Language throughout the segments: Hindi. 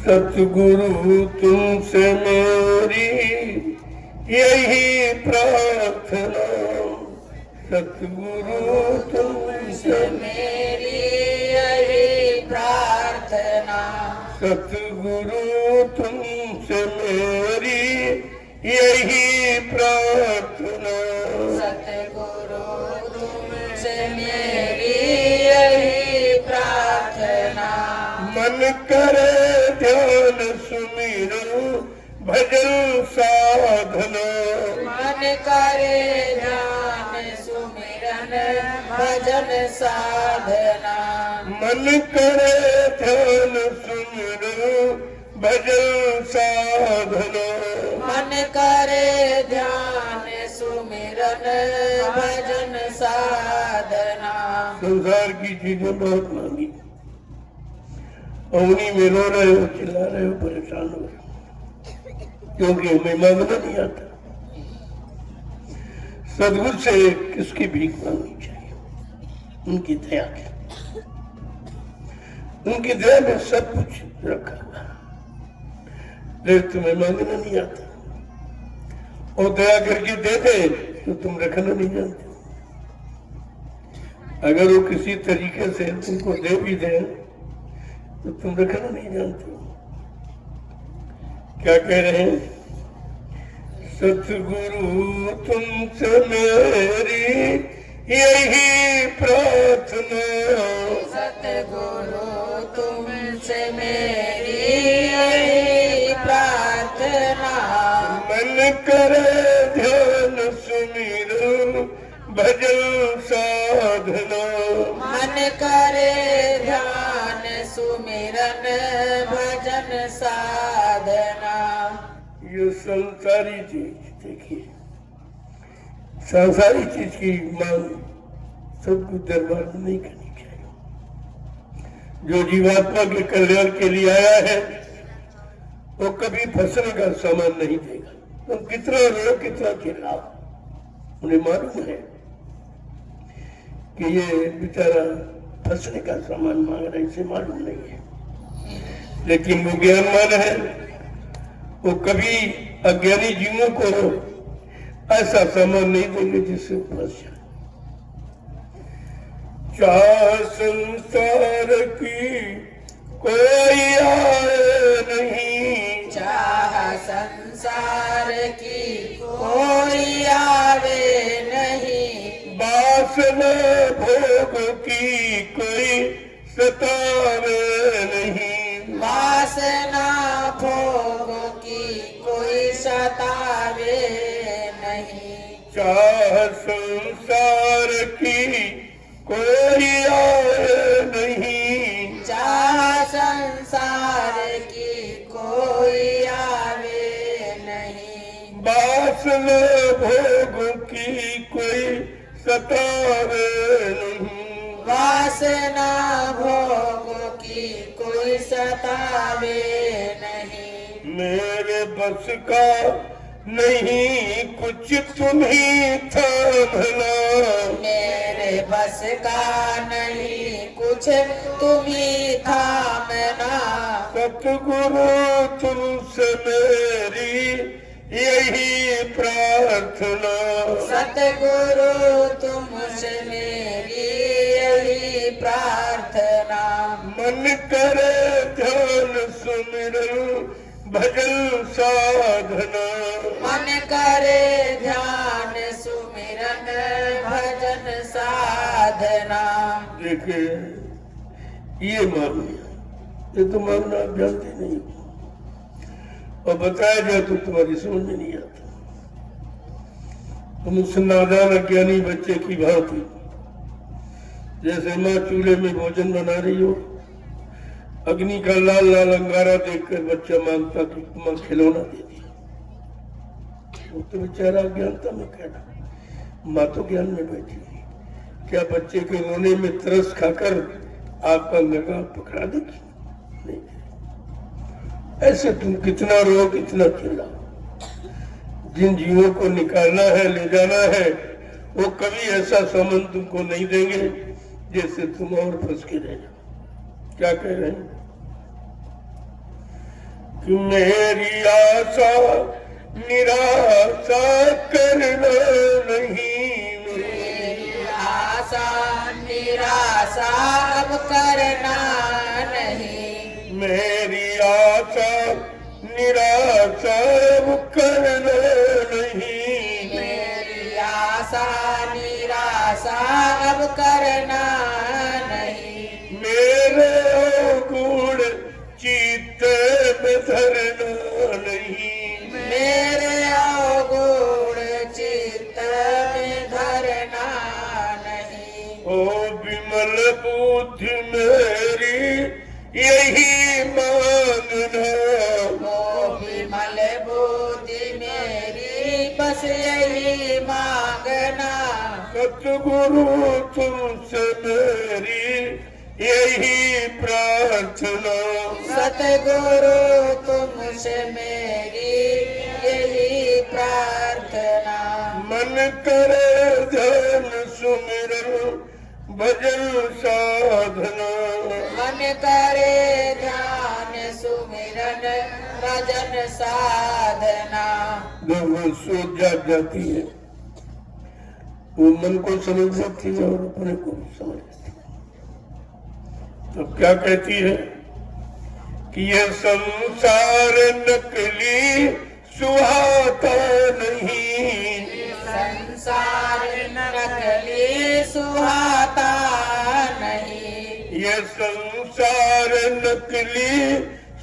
सतगुरु तुमसे मेरी यही प्रार्थना, सतगुरु तुमसे मेरी यही प्रार्थना, सतगुरु तुमसे मेरी यही प्रार्थना, सतगुरु तुमसे मेरी यही प्रार्थना। मन करे ध्यान सुमिरन भजन साधना, मन करे ध्यान सुमिरन भजन साधना, मन करे ध्यान सुमिरन भजन साधना, मन करे ध्यान सुमिरन भजन साधना। संसार की चीजें बहुत मांगी, उन्हीं में रो रहे हो, चिल्ला रहे हो, परेशान हो रहे हो, क्योंकि हमें मांगना नहीं आता। सदगुरु से किसकी भीख मांगनी चाहिए? उनकी दया की, उनकी दया में सब कुछ रखा हुआ है, लेकिन तुम्हें मांगना नहीं आता। और दया करके दे दे तो तुम रखना नहीं जानते। अगर वो किसी तरीके से तुमको दे भी दे तो तुम रखना नहीं जानते। क्या कह रहे हैं? सतगुरु तुमसे मेरी यही प्रार्थना, सतगुरु तुमसे मेरी यही प्रार्थना, मन करे ध्यान सुमिरन भजन साधना, मन करे ध्यान सुमिरन भजन साधना। ये संसारी चीज, देखिए संसारी चीज की मांग सबको दरबार में नहीं करनी चाहिए। जो जीवात्मा के कल्याण के लिए आया है वो कभी फंसने का सामान नहीं देगा। तुम कितना रो, कितना चिल्लाओ, उन्हें मालूम है कि ये बेचारा फंसने का सामान मांग रहा है, इसे मालूम नहीं है, लेकिन वो ज्ञानवान है, वो कभी अज्ञानी जीवों को ऐसा सामान नहीं देंगे जिससे फंस जाए। चाह संसार की कोई आए नहीं, चाह संसार की कोई आवे नहीं, वासना भोग की कोई सतावे नहीं, वासना भोग की कोई सतावे नहीं, चाह संसार की कोई आए नहीं, चाह संसार की कोई आवे नहीं, वासना भोग की कोई सतावे नहीं, वासना भोग की कोई सतावे नहीं। मेरे बस का नहीं कुछ तुम्ही थामना, मेरे बस का नहीं कुछ तुम्ही थामना, सतगुरु तुमसे मेरी यही प्रार्थना, सतगुरु तुमसे मेरी यही प्रार्थना, मन करे ध्यान सुमिरन भजन साधना, मन करे ध्यान सुमिरन भजन साधना। देखिए ये मान लिया, ये तो मानना आप जानते नहीं हो, और बताया जाए तो तुम्हारी समझ में नहीं आता। तुम उस नादान अज्ञानी बच्चे की भांति, जैसे माँ चूल्हे में भोजन बना रही हो, अग्नि का लाल लाल अंगारा देखकर बच्चा मांगता कि माँ खिलौना दे दिया, वो तो बेचारा अज्ञानता में कह रहा, माँ तो ज्ञान में बैठी हुई, क्या बच्चे के रोने में तरस खाकर आपका अंगरगाह पकड़ा देगी? नहीं। ऐसे तुम कितना रो, कितना चिल्लाओ, जिन जीवों को निकालना है, ले जाना है, वो कभी ऐसा सामान तुमको नहीं देंगे जिससे तुम और फंस के रह जाओ। क्या कह रहे हैं? कि मेरी आशा निराशा करना नहीं, मेरी आशा निराशा अब करना नहीं, मेरी आशा निराशा अब करना नहीं, मेरी आशा निराशा अब करना नहीं, मेरे गुण चित्त में धरना नहीं, मेरे अवगुण चित्त में धरना नहीं, ओ विमल बुद्धि मेरी यही मांगना, ओ विमल बुद्धि मेरी बस यही मांगना, सतगुरु तुमसे मेरी यही प्रार्थना, सतगुरु तुमसे मेरी यही प्रार्थना, मन करे ध्यान सुमिरन भजन साधना, मन करे ध्यान सुमिरन भजन साधना, जब वो सोच जाती है वो मन को समझ सकती है और अपने को भी समझ सकती है। तो क्या कहती है कि ये संसार नकली सुहाता नहीं, संसार नकली सुहाता नहीं, ये संसार नकली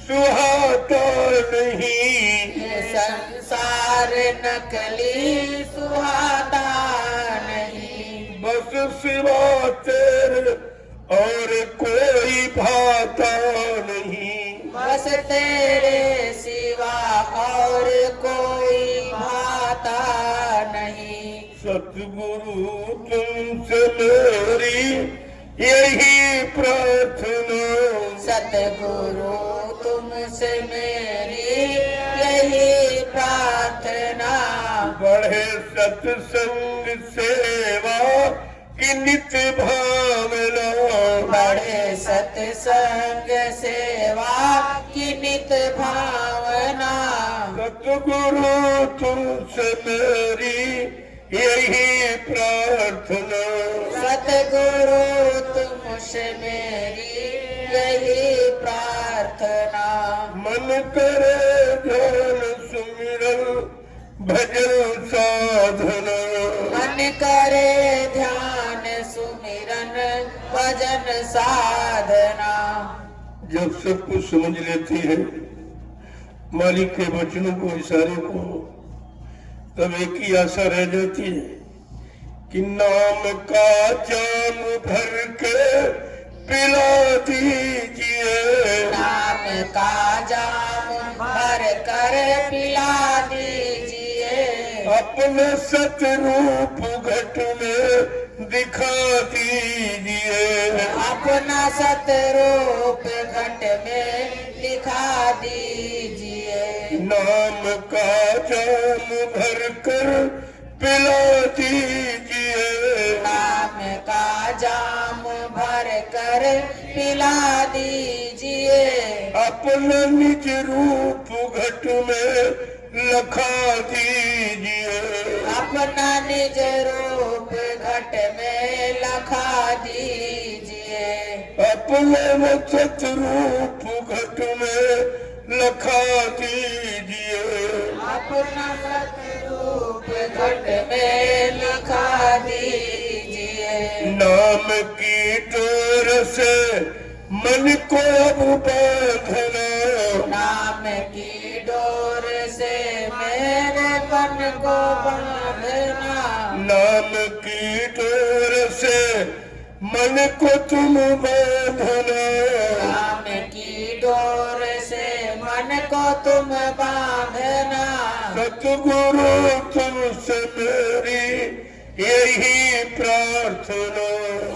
सुहाता नहीं, ये संसार नकली सुहाता नहीं, बस सिवा तेरे और कोई भाता नहीं, बस तेरे सिवा और कोई भाता नहीं, सतगुरु तुमसे मेरी यही प्रार्थना, सतगुरु तुमसे मेरी यही प्रार्थना, बढ़े सत्संग सेवा की नित्य भावना, बढ़े सत्संग सेवा की नित भावना, सतगुरु तुमसे मेरी यही प्रार्थना, सतगुरु तुमसे मेरी यही प्रार्थना, मन करे ध्यान सुमिरन भजन साधना, मन करे ध्यान सुमिरन भजन साधना, जब सब कुछ समझ लेती है मालिक के वचनों को इशारे को, तब एक ही आशा रह जाती है कि नाम का जाम भर के पिला दीजिए, नाम का जाम भर कर पिला दीजिए, अपने सतरूप घट में दिखा दीजिए, अपना सतरूप घट में दिखा दीजिए, नाम का जाम भर कर पिला दीजिए, नाम का जाम भर कर पिला दीजिए, अपना निज रूप घट में लखा दीजिए, अपना निज रूप घट में लखा दीजिए, अपने सतरूप घट में लखा दीजिए, अपना सतरूप घट में लिखा दीजिए, नाम की डोर से मन को अब बांधना, नाम की डोर से मेरे मन को बांधना, नाम की डोर से मन को तुम बांधना, नाम की डोर से मन को तुम बांधना, सतगुरु तुमसे मेरी यही प्रार्थना,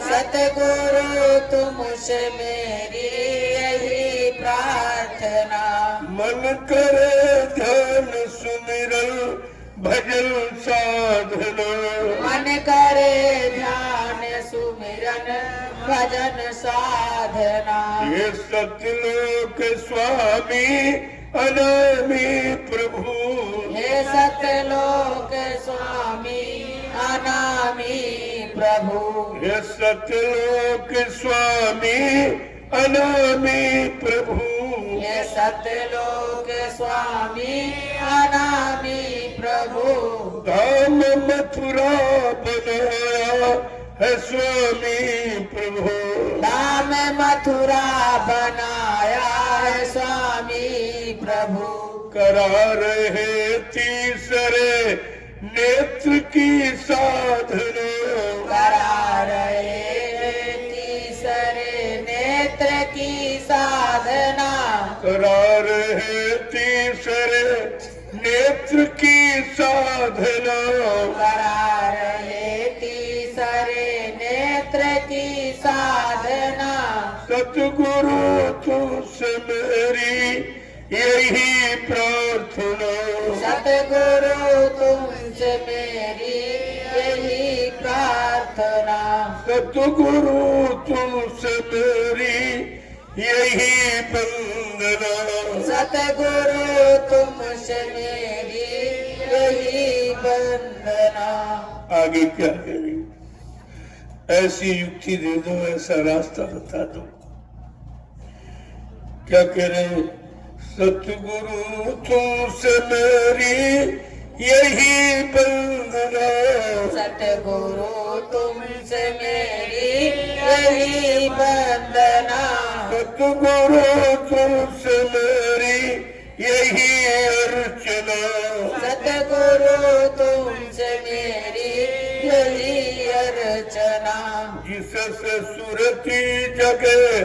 सतगुरु तुमसे मेरी यही प्रार्थना, मन करे ध्यान सुमिरन भजन साधना, मन करे ध्यान सुमिरन भजन साधना, ये सतलोक स्वामी अनामी प्रभु। हे सतलोक स्वामी अनामी प्रभु। हे सतलोक स्वामी अनामी प्रभु। हे सतलोक स्वामी अनामी प्रभु। धाम मथुरा बनाया है स्वामी प्रभु। धाम मथुरा बनाया है स्वामी प्रभु। करा रहे तीसरे नेत्र की साधना। करा रहे तीसरे नेत्र की साधना। करा रहे तीसरे नेत्र की साधना। करा रहे तीसरे नेत्र की साधना। सतगुरु तुमसे मेरी यही प्रार्थना। सतगुरु तुमसे मेरी यही प्रार्थना। सतगुरु तुमसे मेरी यही वंदना। सतगुरु तुमसे मेरी यही वंदना। आगे क्या करें? ऐसी युक्ति दे दो, ऐसा रास्ता बता दो। क्या कह रहे हैं? सतगुरु तुमसे मेरी यही वंदना। सतगुरु तुमसे मेरी यही वंदना। सतगुरु तुमसे मेरी यही अर्चना। सतगुरु तुमसे मेरी यही अर्चना। जिससे सुरती जगे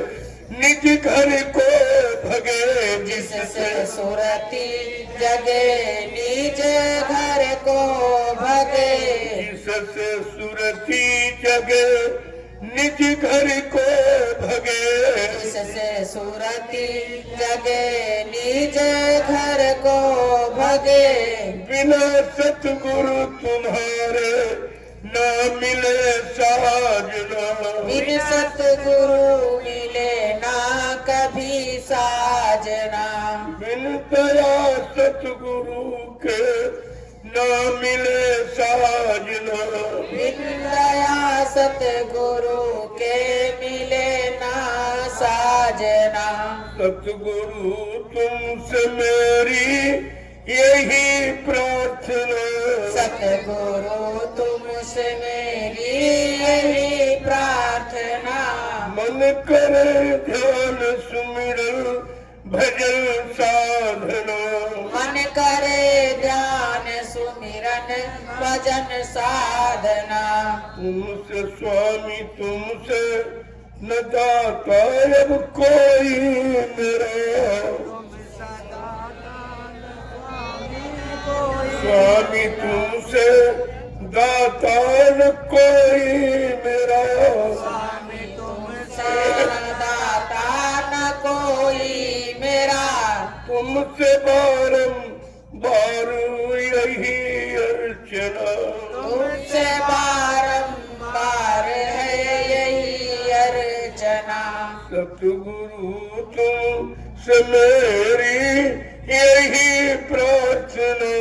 निज घर को भगे। जिससे सुरती जगे निज घर को भगे। जिससे सुरती जगे निज घर को भगे। जिससे सुरती जगे निज घर को भगे। बिना सतगुरु तुम्हारे ना मिले साजना। बिन सतगुरु मिले ना कभी साजना। बिन दया सतगुरु के ना मिले साजना। बिन दया सतगुरु के मिले ना साजना। सतगुरु तुमसे मेरी यही प्रार्थना। सतगुरु तुमसे मेरी यही प्रार्थना। मन करे ध्यान सुमिरन भजन साधना। मन करे ध्यान सुमिरन भजन साधना। तुमसे स्वामी तुमसे न दाता अब कोई मेरा। स्वामी तुमसे दाता न कोई मेरा। स्वामी तुमसे दाता न कोई मेरा। तुमसे बारंबार यही अर्चना। तुमसे बारंबार है यही अर्चना। सतगुरु तुमसे मेरी यही प्रार्थना।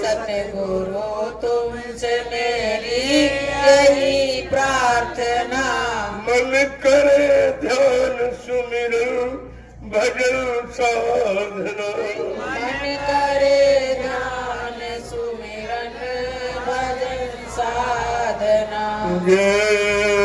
सतगुरु तुमसे मेरी यही प्रार्थना। मन करे ध्यान सुमिरन भजन साधना। मन करे ध्यान सुमिरन भजन साधना। जय